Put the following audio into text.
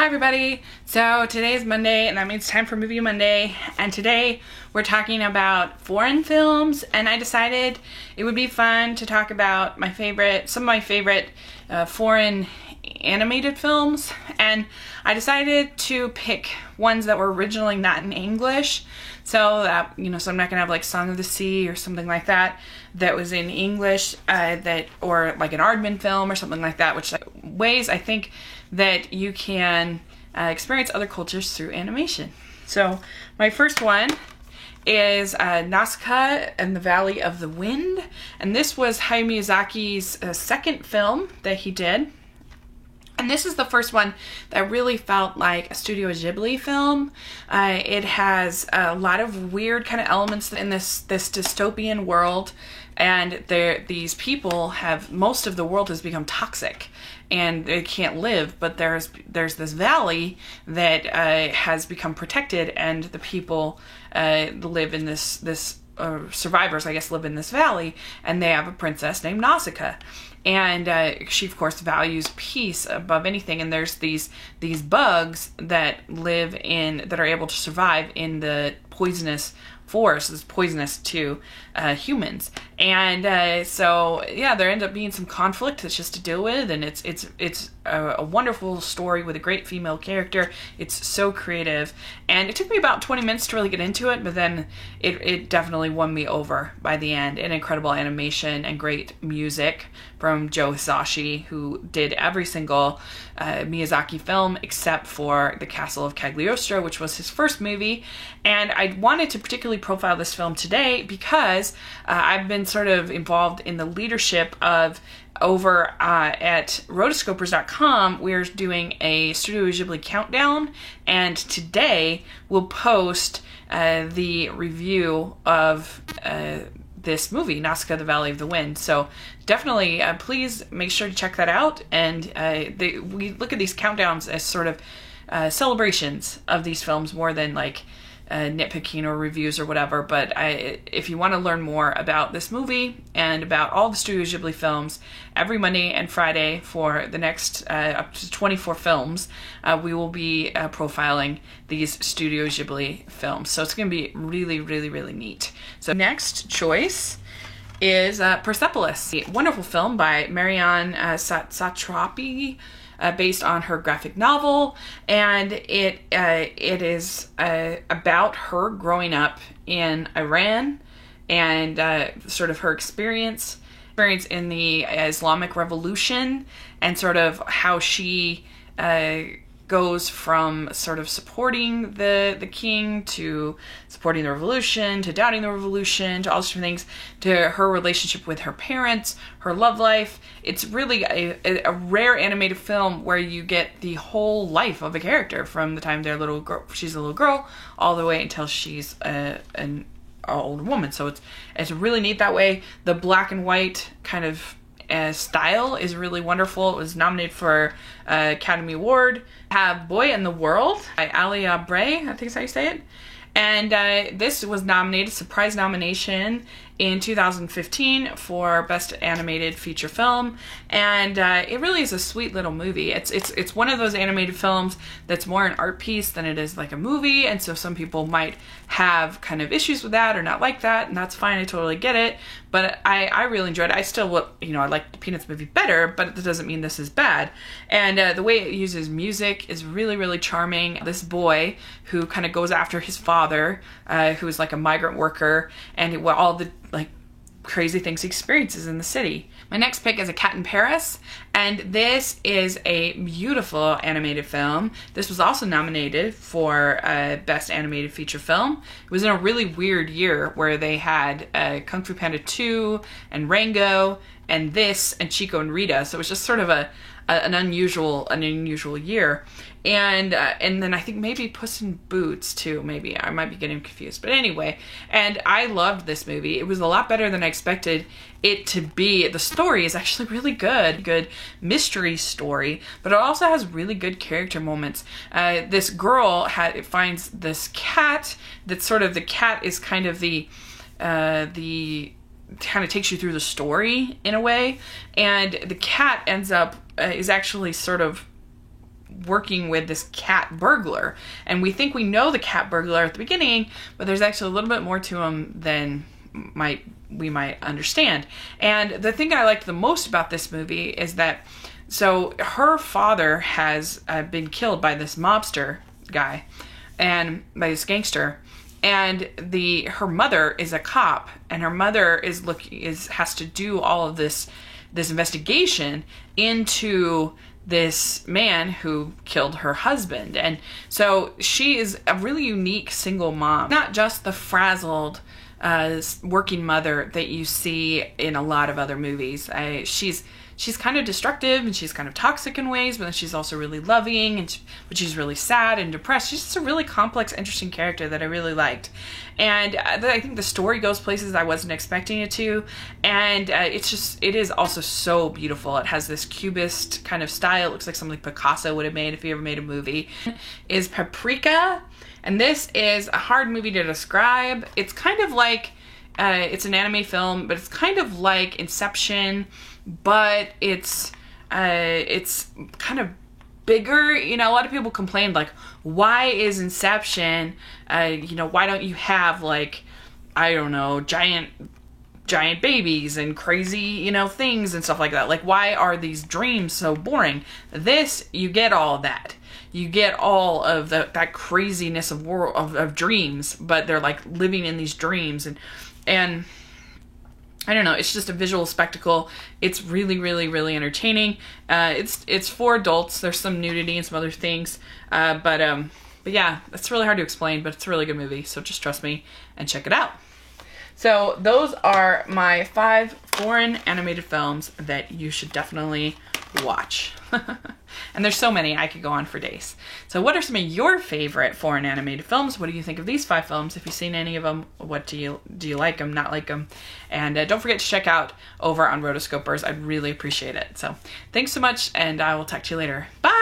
Hi everybody! So today is Monday and that means time for Movie Monday, and today we're talking about foreign films, and I decided it would be fun to talk about some of my favorite foreign animated films, and I decided to pick ones that were originally not in English, so that, so I'm not gonna have like Song of the Sea or something like that was in English, or like an Aardman film or something like that, which ways I think that you can experience other cultures through animation. So my first one is Nausicaa and the Valley of the Wind, and this was Hayao Miyazaki's second film that he did. And this is the first one that really felt like a Studio Ghibli film. It has a lot of weird kind of elements in this dystopian world, and these people most of the world has become toxic and they can't live, but there's this valley that has become protected, and the people live in this survivors, I guess, live in this valley, and they have a princess named Nausicaa. And she, of course, values peace above anything. And there's these bugs that are able to survive in the poisonous forest. It's poisonous to humans. And so, yeah, there ends up being some conflict that's just to deal with. And it's a wonderful story with a great female character. It's so creative. And it took me about 20 minutes to really get into it, but then it definitely won me over by the end. And incredible animation and great music from Joe Hisaishi, who did every single Miyazaki film except for The Castle of Cagliostro, which was his first movie. And I wanted to particularly profile this film today because I've been sort of involved in the leadership of over at rotoscopers.com. We're doing a Studio Ghibli countdown, and today we'll post the review of this movie, Nausicaa, the Valley of the Wind. So definitely, please make sure to check that out. And we look at these countdowns as sort of celebrations of these films more than like nitpicking or reviews or whatever. But if you want to learn more about this movie and about all the Studio Ghibli films, every Monday and Friday for the next up to 24 films, we will be profiling these Studio Ghibli films. So it's going to be really, really, really neat. So next choice is Persepolis, a wonderful film by Marianne Satrapi, based on her graphic novel, and it is about her growing up in Iran and sort of her experience in the Islamic Revolution, and sort of how she goes from sort of supporting the king to supporting the revolution to doubting the revolution to all sorts of things, to her relationship with her parents, her love life. It's really a rare animated film where you get the whole life of a character from the time she's a little girl all the way until she's an old woman. So it's really neat that way. The black and white kind of style is really wonderful. It was nominated for Academy Award. Have Boy in the World by Ali Bray, I think is how you say it. And this was nominated, surprise nomination, in 2015 for Best Animated Feature Film, and it really is a sweet little movie. It's one of those animated films that's more an art piece than it is like a movie, and so some people might have kind of issues with that or not like that, and that's fine. I totally get it, but I really enjoyed it. I still I like the Peanuts movie better, but that doesn't mean this is bad. And the way it uses music is really, really charming. This boy who kind of goes after his father, who is like a migrant worker, and all the like crazy things he experiences in the city. My next pick is A Cat in Paris, and this is a beautiful animated film. This was also nominated for Best Animated Feature Film. It was in a really weird year where they had Kung Fu Panda 2 and Rango and this and Chico and Rita, so it was just sort of an unusual year. And then I think maybe Puss in Boots too, maybe. I might be getting confused. But anyway, and I loved this movie. It was a lot better than I expected it to be. The story is actually really good mystery story, but it also has really good character moments. This girl finds this cat that's sort of, the cat is kind of the kind of takes you through the story in a way, and the cat ends up is actually sort of working with this cat burglar. And we think we know the cat burglar at the beginning, but there's actually a little bit more to him than we might understand. And the thing I liked the most about this movie is that, so her father has been killed by this mobster guy, and by this gangster, and her mother is a cop, and her mother has to do all of this investigation into this man who killed her husband. And so she is a really unique single mom, not just the frazzled working mother that you see in a lot of other movies. She's kind of destructive, and she's kind of toxic in ways, but then she's also really loving, but she's really sad and depressed. She's just a really complex, interesting character that I really liked. And I think the story goes places I wasn't expecting it to. And it is also so beautiful. It has this cubist kind of style. It looks like something Picasso would have made if he ever made a movie. Is Paprika. And this is a hard movie to describe. It's kind of like, it's an anime film, but it's kind of like Inception, but it's kind of bigger. You know, a lot of people complained, like, why is Inception, why don't you have, like, I don't know, giant babies and crazy, things and stuff like that? Like, why are these dreams so boring? This, you get all of that. You get all of that craziness of dreams, but they're like living in these dreams, and I don't know, it's just a visual spectacle. It's really, really, really entertaining. It's for adults. There's some nudity and some other things, but yeah, it's really hard to explain, but it's a really good movie. So just trust me and check it out. So those are my 5 foreign animated films that you should definitely watch. And there's so many, I could go on for days. So what are some of your favorite foreign animated films? What do you think of these 5 films? If you've seen any of them, what do you like them, not like them? And don't forget to check out over on Rotoscopers. I'd really appreciate it. So thanks so much, and I will talk to you later. Bye!